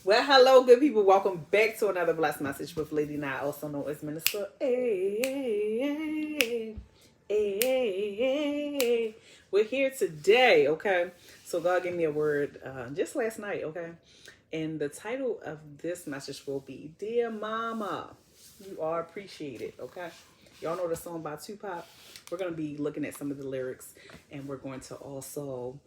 Well, hello, good people. Welcome back to another blessed message with Lady Ni, also known as Minister. Hey. We're here today, okay? So God gave me a word just last night, okay? And the title of this message will be Dear Mama, You Are Appreciated, okay? Y'all know the song by Tupac? We're going to be looking at some of the lyrics, and we're going to also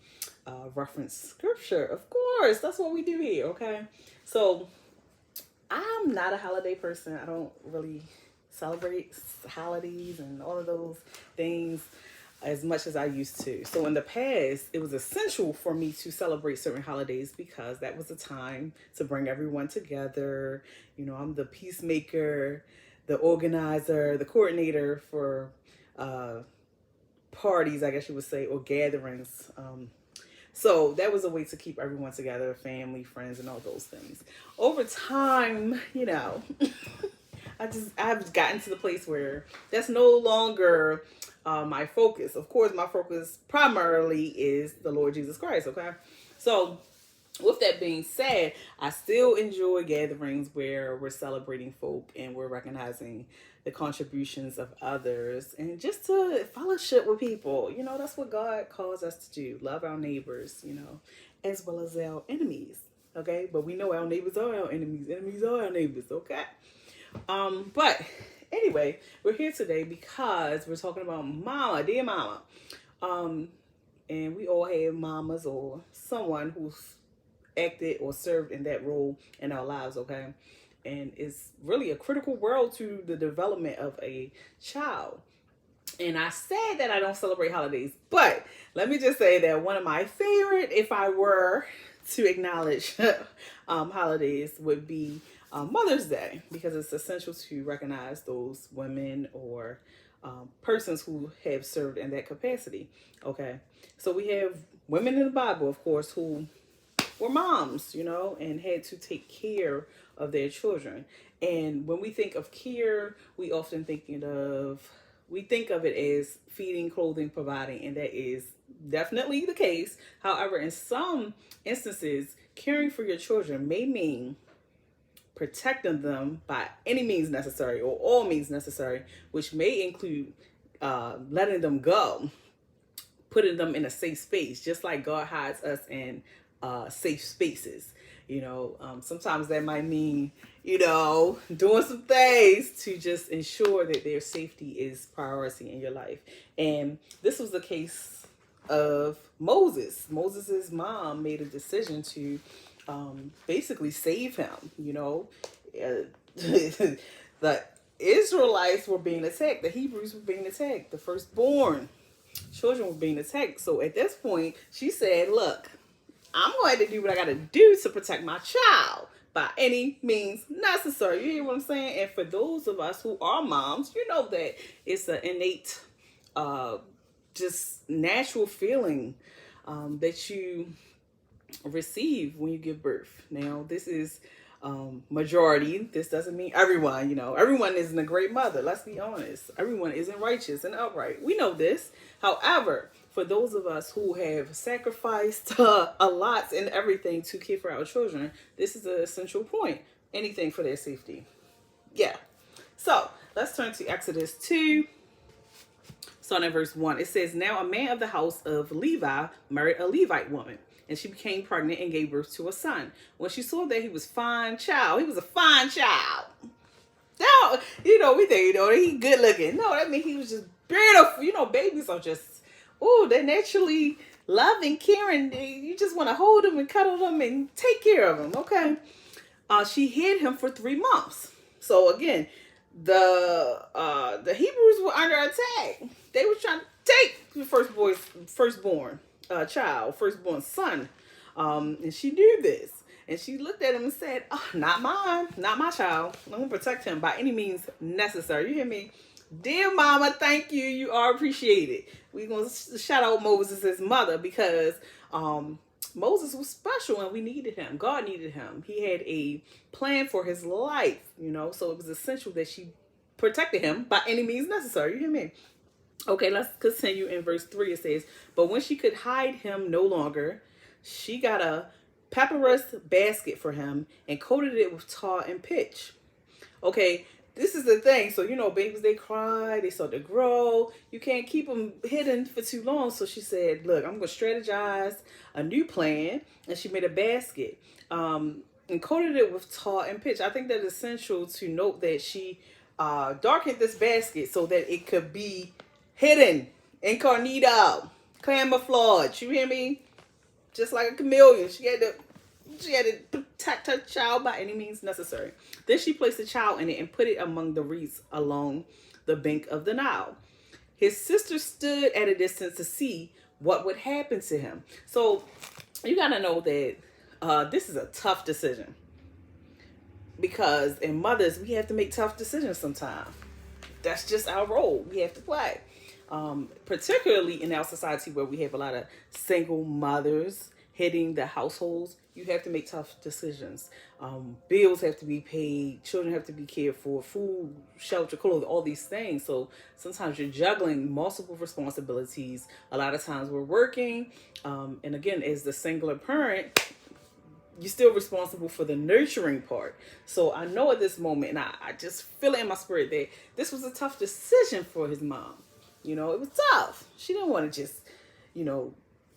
reference scripture. Of course, that's what we do here, okay? So I'm not a holiday person. I don't really celebrate holidays and all of those things as much as I used to. So in the past, it was essential for me to celebrate certain holidays because that was the time to bring everyone together. You know, I'm the peacemaker, the organizer, the coordinator for parties, I guess you would say, or gatherings. So that was a way to keep everyone together, family, friends, and all those things. Over time, I've gotten to the place where that's no longer my focus. Of course, my focus primarily is the Lord Jesus Christ. Okay, so with that being said, I still enjoy gatherings where we're celebrating folk and we're recognizing the contributions of others and just to fellowship with people. You know, that's what God calls us to do. Love our neighbors, as well as our enemies. Okay, but we know our neighbors are our enemies. Enemies are our neighbors. Okay. But anyway, we're here today because we're talking about mama, dear mama. And we all have mamas or someone who's acted or served in that role in our lives, okay? And it's really a critical role to the development of a child. And I said that I don't celebrate holidays, but let me just say that one of my favorite, if I were to acknowledge holidays, would be Mother's Day, because it's essential to recognize those women or persons who have served in that capacity. Okay, so we have women in the Bible, of course, who were moms, and had to take care of their children. And when we think of care, we think of it as feeding, clothing, providing, and that is definitely the case. However, in some instances, caring for your children may mean protecting them by any means necessary or all means necessary, which may include letting them go, putting them in a safe space, just like God hides us in safe spaces. Sometimes that might mean, doing some things to just ensure that their safety is priority in your life. And this was the case of Moses. Moses's mom made a decision to basically save him. The Israelites were being attacked. The Hebrews were being attacked. The firstborn children were being attacked. So at this point, she said, look, I'm going to do what I got to do to protect my child by any means necessary. You hear what I'm saying? And for those of us who are moms, you know that it's an innate, just natural feeling that you receive when you give birth. Now, this is majority. This doesn't mean everyone. Everyone isn't a great mother. Let's be honest. Everyone isn't righteous and upright. We know this. However, for those of us who have sacrificed a lot and everything to care for our children, this is an essential point. Anything for their safety. Yeah. So let's turn to Exodus 2. Starting at verse 1. It says, now a man of the house of Levi married a Levite woman, and she became pregnant and gave birth to a son. When she saw that he was a fine child. Now, we think, he good looking. No, that means he was just beautiful. Babies are just, they're naturally loving, caring. You just want to hold them and cuddle them and take care of them, okay? She hid him for 3 months. So again, the Hebrews were under attack. They were trying to take the firstborn son. And she knew this. And she looked at him and said, oh, not mine, not my child. I'm going to protect him by any means necessary. You hear me? Dear mama, thank you. You are appreciated. We're going to shout out Moses' mother because Moses was special and we needed him. God needed him. He had a plan for his life, so it was essential that she protected him by any means necessary. You hear me? Okay, let's continue in verse 3. It says, but when she could hide him no longer, she got a papyrus basket for him and coated it with tar and pitch. Okay, this is the thing. So, babies, they cry, they start to grow. You can't keep them hidden for too long. So she said, look, I'm going to strategize a new plan. And she made a basket and coated it with tar and pitch. I think that it's essential to note that she darkened this basket so that it could be hidden, incognito, camouflage. You hear me? Just like a chameleon. She had to protect her child by any means necessary. Then she placed the child in it and put it among the reeds along the bank of the Nile. His sister stood at a distance to see what would happen to him. So you got to know that this is a tough decision. Because in mothers, we have to make tough decisions sometimes. That's just our role. We have to play. Particularly in our society where we have a lot of single mothers heading the households, you have to make tough decisions. Bills have to be paid. Children have to be cared for. Food, shelter, clothes, all these things. So sometimes you're juggling multiple responsibilities. A lot of times we're working. And again, as the singular parent, you're still responsible for the nurturing part. So I know at this moment, and I just feel it in my spirit that this was a tough decision for his mom. It was tough. She didn't want to just,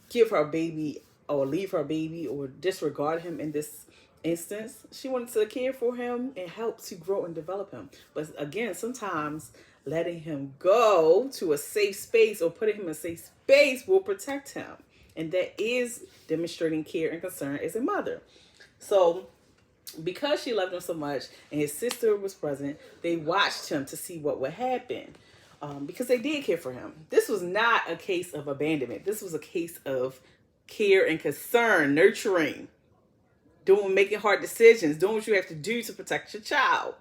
give her baby or leave her baby or disregard him in this instance. She wanted to care for him and help to grow and develop him. But again, sometimes letting him go to a safe space or putting him in a safe space will protect him. And that is demonstrating care and concern as a mother. So because she loved him so much and his sister was present, they watched him to see what would happen. Because they did care for him. This was not a case of abandonment. This was a case of care and concern, nurturing, making hard decisions, doing what you have to do to protect your child.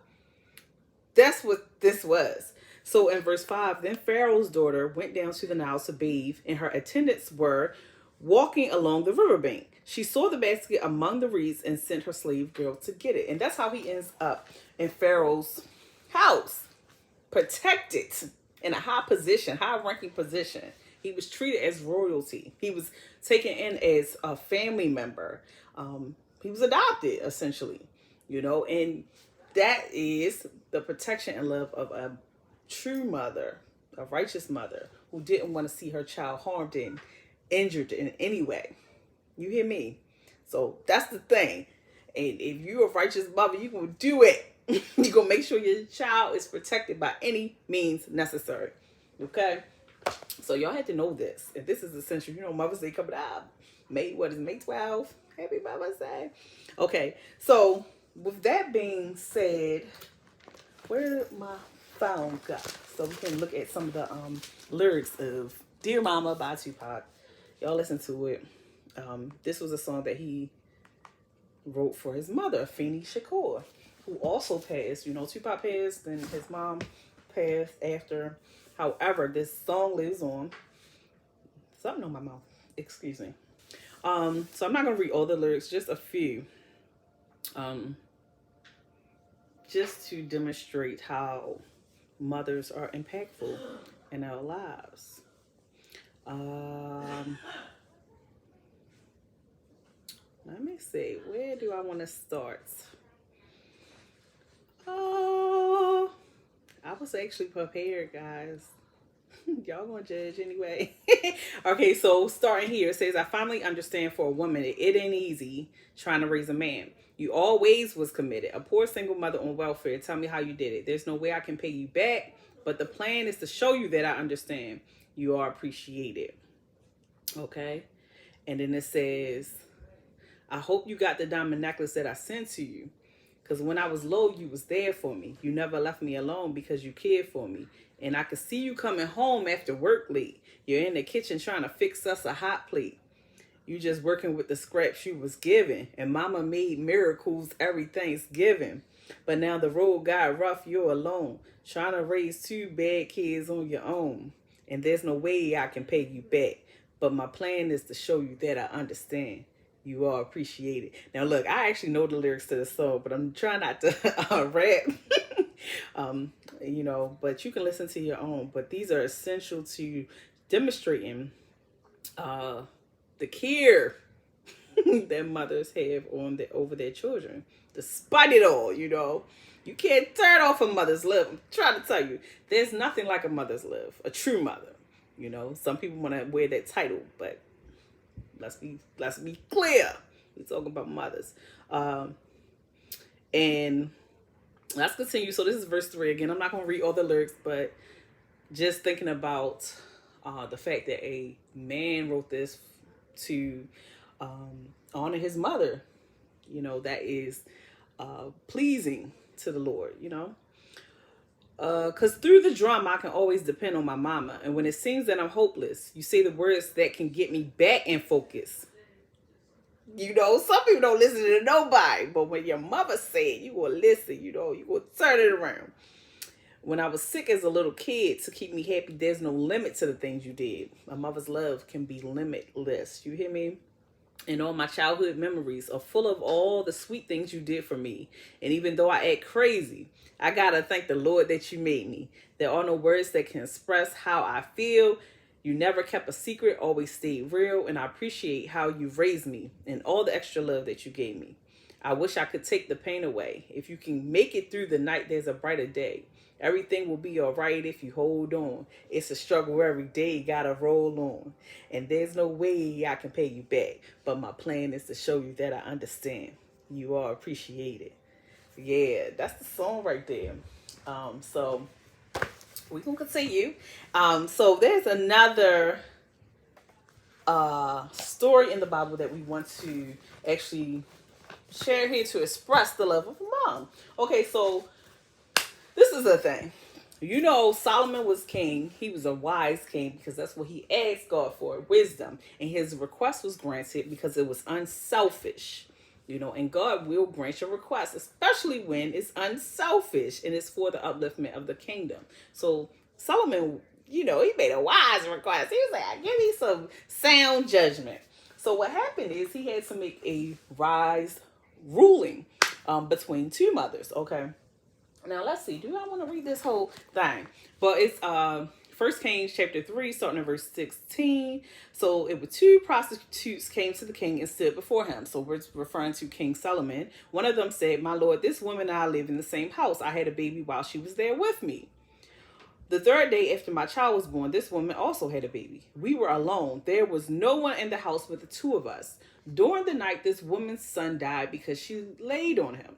That's what this was. So in verse 5, then Pharaoh's daughter went down to the Nile to bathe, and her attendants were walking along the riverbank. She saw the basket among the reeds and sent her slave girl to get it. And that's how he ends up in Pharaoh's house, protected in a high position, high-ranking position. He was treated as royalty. He was taken in as a family member. He was adopted, essentially, and that is the protection and love of a true mother, a righteous mother who didn't want to see her child harmed and injured in any way. You hear me? So that's the thing. And if you're a righteous mother, you're going to do it. You're going to make sure your child is protected by any means necessary. Okay? So y'all had to know this. And this is essential. Mother's Day coming up. May 12th? Happy Mother's Day. Okay. So with that being said, where did my phone go? So we can look at some of the lyrics of Dear Mama by Tupac. Y'all listen to it. This was a song that he wrote for his mother, Afeni Shakur, who also passed. Tupac passed, and his mom passed after. However, this song lives on. Something on my mouth. Excuse me. So I'm not going to read all the lyrics, just a few. Just to demonstrate how mothers are impactful in our lives. Let me see. Where do I want to start? Oh, I was actually prepared, guys. Y'all gonna judge anyway. Okay, so starting here, it says, I finally understand for a woman it ain't easy trying to raise a man. You always was committed. A poor single mother on welfare. Tell me how you did it. There's no way I can pay you back, but the plan is to show you that I understand. You are appreciated. Okay? And then it says, I hope you got the diamond necklace that I sent to you. Because when I was low, you was there for me. You never left me alone because you cared for me. And I could see you coming home after work late. You're in the kitchen trying to fix us a hot plate. You just working with the scraps you was given. And mama made miracles every Thanksgiving. But now the road got rough, you're alone. Trying to raise two bad kids on your own. And there's no way I can pay you back. But my plan is to show you that I understand. You are appreciated. Now, look, I actually know the lyrics to the song, but I'm trying not to rap. But you can listen to your own. But these are essential to demonstrating the care that mothers have over their children. Despite it all, you can't turn off a mother's love. I'm trying to tell you, there's nothing like a mother's love, a true mother. Some people want to wear that title, but let's be clear. We're talking about mothers. And let's continue. So this is verse 3 again. I'm not going to read all the lyrics, but just thinking about the fact that a man wrote this to honor his mother, that is pleasing to the Lord, because through the drama, I can always depend on my mama. And when it seems that I'm hopeless, you say the words that can get me back in focus. Some people don't listen to nobody, but when your mother said, you will listen, you will turn it around. When I was sick as a little kid, to keep me happy, there's no limit to the things you did. My mother's love can be limitless. You hear me? And all my childhood memories are full of all the sweet things you did for me. And even though I act crazy, I gotta thank the Lord that you made me. There are no words that can express how I feel. You never kept a secret, always stayed real, and I appreciate how you raised me and all the extra love that you gave me. I wish I could take the pain away. If you can make it through the night, there's a brighter day. Everything will be all right if you hold on. It's a struggle every day, gotta roll on. And there's no way I can pay you back, but my plan is to show you that I understand. You are appreciated. Yeah, that's the song right there. So we're gonna continue. So there's another story in the Bible that we want to actually share here to express the love of a mom. Okay, so this is the thing. Solomon was king. He was a wise king because that's what he asked God for, wisdom. And his request was granted because it was unselfish. And God will grant your request, especially when it's unselfish and it's for the upliftment of the kingdom. So Solomon, he made a wise request. He was like, give me some sound judgment. So what happened is he had to make a wise ruling between two mothers. Okay. Now let's see. Do I want to read this whole thing? But it's 1 Kings chapter 3, starting in verse 16. So it was two prostitutes came to the king and stood before him. So we're referring to King Solomon. One of them said, "My lord, this woman and I live in the same house. I had a baby while she was there with me. The third day after my child was born, this woman also had a baby. We were alone. There was no one in the house but the two of us. During the night, this woman's son died because she laid on him.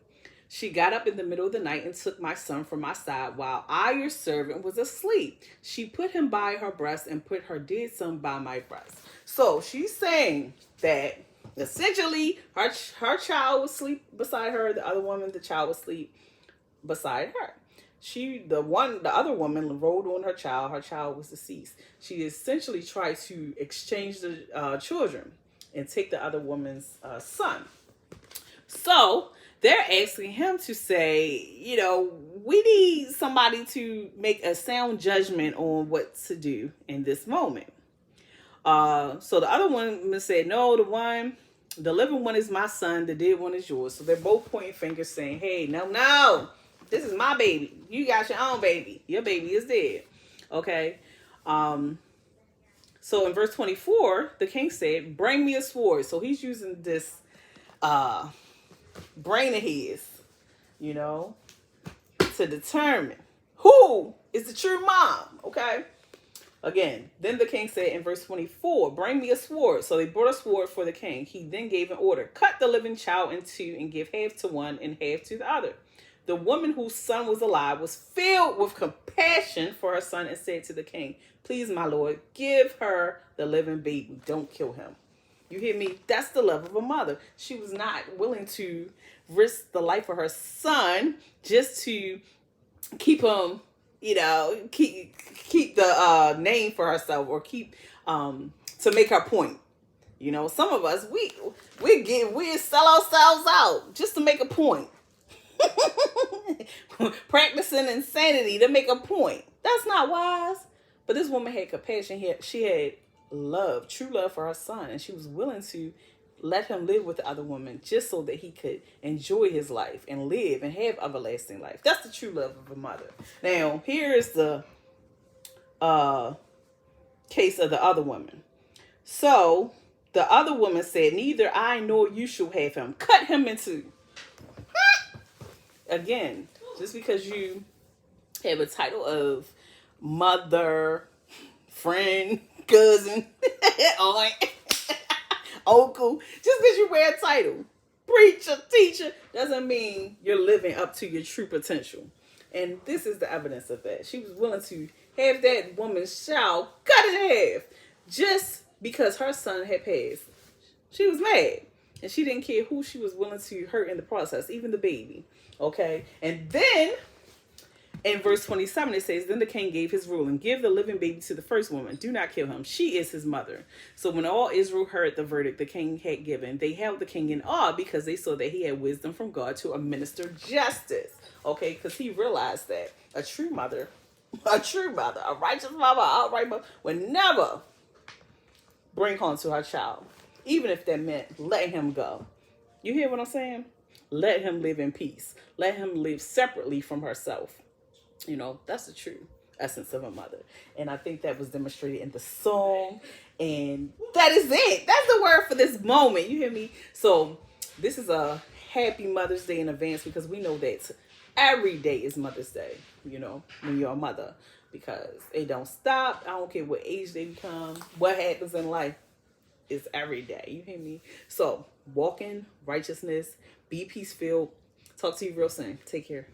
She got up in the middle of the night and took my son from my side while I, your servant, was asleep. She put him by her breast and put her dead son by my breast." So she's saying that essentially her child was asleep beside her. The other woman, the child was asleep beside her. The other woman rolled on her child. Her child was deceased. She essentially tried to exchange the children and take the other woman's son. So they're asking him to say, we need somebody to make a sound judgment on what to do in this moment. So the other woman said, "No, the living one is my son. The dead one is yours." So they're both pointing fingers saying, "Hey, no, this is my baby. You got your own baby. Your baby is dead." Okay. So in verse 24, the king said, "Bring me a sword." So he's using this brain of his, to determine who is the true mom. Okay. Again, then the king said in verse 24, "Bring me a sword." So they brought a sword for the king. He then gave an order: "Cut the living child in two and give half to one and half to the other." The woman whose son was alive was filled with compassion for her son and said to the king, "Please, my lord, give her the living baby. Don't kill him." You hear me? That's the love of a mother. She was not willing to risk the life of her son just to keep him, keep the name for herself, or keep to make her point. Some of us we sell ourselves out just to make a point. Practicing insanity to make a point. That's not wise. But this woman had compassion. She had love, true love for her son, and she was willing to let him live with the other woman just so that he could enjoy his life and live and have everlasting life. That's the true love of a mother. Now, here's the case of the other woman. So The other woman said, neither I nor you shall have him. Cut him in two. Again, just because you have a title of mother, friend, cousin, aunt, uncle, just because you wear a title, preacher, teacher, doesn't mean you're living up to your true potential. And this is the evidence of that. She was willing to have that woman's child cut in half just because her son had passed. She was mad. And she didn't care who she was willing to hurt in the process, even the baby. Okay? And then, in verse 27, it says, then the king gave his ruling, give the living baby to the first woman. Do not kill him. She is his mother. So when all Israel heard the verdict the king had given, they held the king in awe because they saw that he had wisdom from God to administer justice. Okay? Because he realized that a true mother, a righteous mother, outright mother, would never bring harm to her child. Even if that meant letting him go. You hear what I'm saying? Let him live in peace. Let him live separately from herself. You know, that's the true essence of a mother. And I think that was demonstrated in the song. And that is it. That's the word for this moment. You hear me? So this is a happy Mother's Day in advance because we know that every day is Mother's Day, you know, when you're a mother. Because it don't stop. I don't care what age they become, what happens in life. Is every day. You hear me? So walk in righteousness, be peace filled. Talk to you real soon. Take care.